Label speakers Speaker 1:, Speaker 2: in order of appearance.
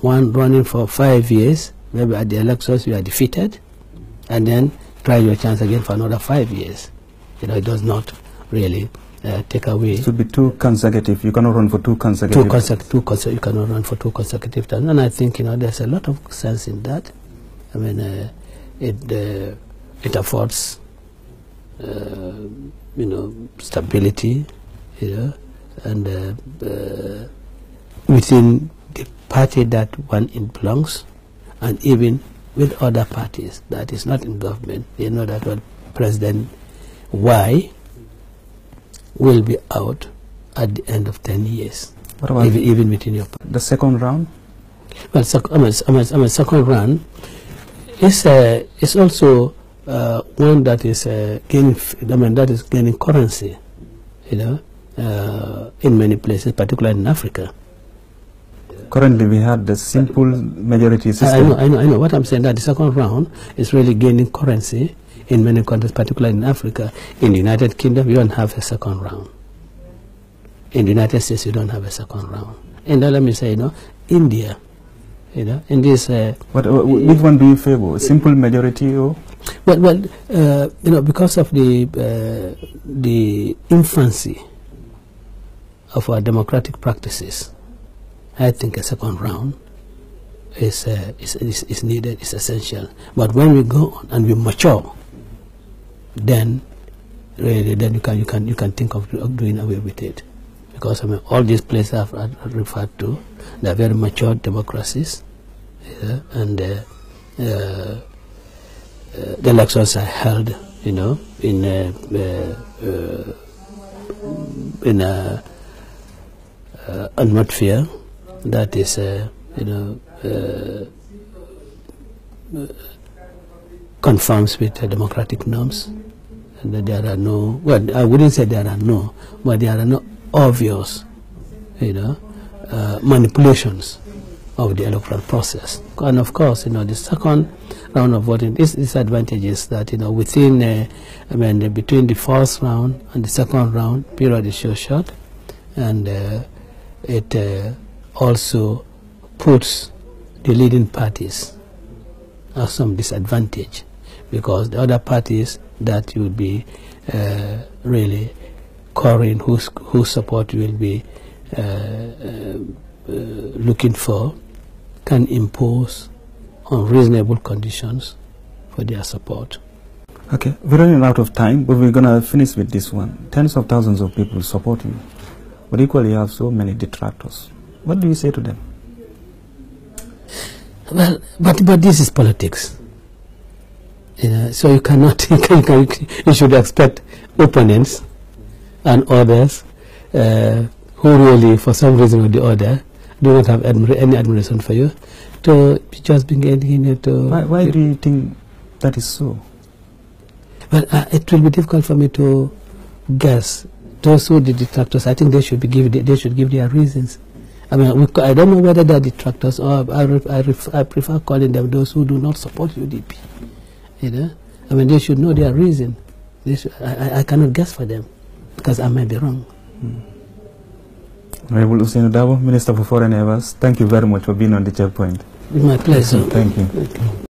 Speaker 1: one running for 5 years, maybe at the elections you are defeated, and then try your chance again for another 5 years. You know, it does not really take away.
Speaker 2: It should be 2 consecutive. You cannot run for 2 consecutive.
Speaker 1: You cannot run for 2 consecutive terms, and I think, you know, there's a lot of sense in that. I mean, it affords, you know, stability, you know, and within the party that one belongs, and even with other parties that is not in government. You know that what President Y will be out at the end of 10 years.
Speaker 2: What about
Speaker 1: even within your party?
Speaker 2: The second round?
Speaker 1: Well, second round is also one that is gaining. I mean, that is gaining currency, you know, in many places, particularly in Africa.
Speaker 2: Currently, we had the simple majority system.
Speaker 1: I know. What I'm saying, that the second round is really gaining currency in many countries, particularly in Africa. In the United Kingdom, you don't have a second round. In the United States, you don't have a second round. And then let me say, you know, India, you know, in this.
Speaker 2: Which one do you favor? Simple majority or?
Speaker 1: Well, you know, because of the infancy of our democratic practices, I think a second round is needed, is essential. But when we go on and we mature, then really, then you can think of doing away with it, because I mean, all these places I've referred to, they are very mature democracies, and the elections are held, you know, in a atmosphere that is, you know, conforms with democratic norms, and that there are no, well, I wouldn't say there are no, but there are no obvious, you know, manipulations of the electoral process. And of course, you know, the second round of voting, this disadvantage is that, you know, within, I mean, between the first round and the second round, period is so short, and it also puts the leading parties at some disadvantage, because the other parties that you will be really calling, whose support you will be looking for, can impose unreasonable conditions for their support.
Speaker 2: Okay, we're running out of time, but we're going to finish with this one. Tens of thousands of people support you, but equally you have so many detractors. What do you say to them? Well,
Speaker 1: but this is politics, you know, so you cannot, you should expect opponents and others who really, for some reason or the other, do not have any admiration for you, to just begin to...
Speaker 2: Why do you think that is so?
Speaker 1: Well, it will be difficult for me to guess. Those who are the detractors, I think they should give their reasons. I mean, I don't know whether they're detractors, or I prefer calling them those who do not support UDP. You know, I mean, they should know their reason. I cannot guess for them, because I might be wrong.
Speaker 2: Honorable Ousainou Darboe, Minister for Foreign Affairs, thank you very much for being on the Checkpoint.
Speaker 1: It's my pleasure.
Speaker 2: Thank you.